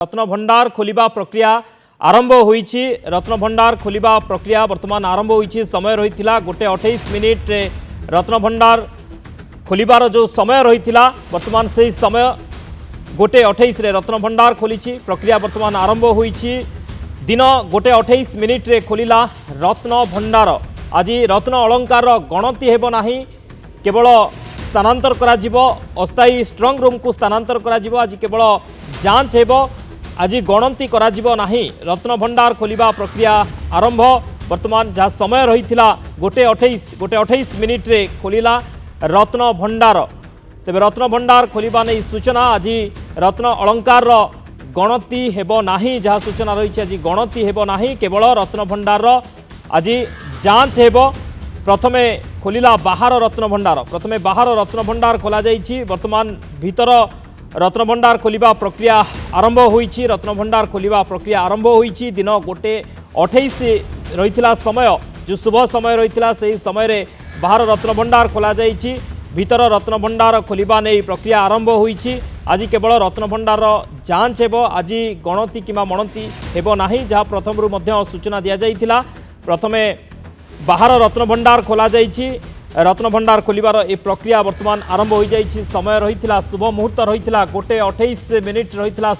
रत्न भंडार खोलिबा प्रक्रिया आरंभ होईछि। रत्न भंडार खोलिबा प्रक्रिया वर्तमान आरंभ होईछि। समय रहिथिला 1:28 रे रत्न भंडार खोलिबार जो समय रहिथिला वर्तमान से समय 1:28 रे रत्न भंडार खोलिछि। प्रक्रिया वर्तमान आरंभ होईछि। दिन 1:28 रे खोलिला रत्न भंडार। आज रत्न अलंकार गणति हेबो नाही, केवल स्थानांतर करा जिवो। अस्थायी स्ट्रंग रूम को स्थानांतर करा जिवो। आज केवल जांच हेबो, आज गणति करा जिवो नाही। रत्न भंडार खोलिबा प्रक्रिया आरंभ। वर्तमान जहाँ समय रहिथिला 1:28 रे खोलिला रत्न भंडार। तेबे रत्न भंडार खोलिबा नै सूचना। आज रत्न अलंकार गणति हेबो नाही, जहाँ सूचना रही। आज गणति हेबो नाही, केवल रत्न भंडार आज जांच हेबो। प्रथमे खोलिला बाहर रत्न भंडार। प्रथमे बाहर रत्न भंडार खोला जाइछि। वर्तमान भीतर रत्न भंडार खोलिबा प्रक्रिया आरंभ होईछि। रत्न भंडार खोलिबा प्रक्रिया आरंभ होईछि। दिन 1:28 रहिथिला समय, जो शुभ समय रहिथिला सेही समय रे बाहर रत्न भंडार खोला जाइछि। भीतर रत्न भंडार खोलिबा नै प्रक्रिया आरंभ होईछि। आज केवल रत्न भंडार जांच हेबो। आज गणति किंवा मणति हेबो नाही, जहाँ प्रथमरु मध्य सूचना दिया जाइथिला। प्रथमे बाहर रत्न भंडार खोला जाइछि। रत्न भंडार खोलिबार ए प्रक्रिया वर्तमान आरंभ हो जाइछि। समय रहिथिला शुभ मुहूर्त रहिथिला 1:28 रहिथिला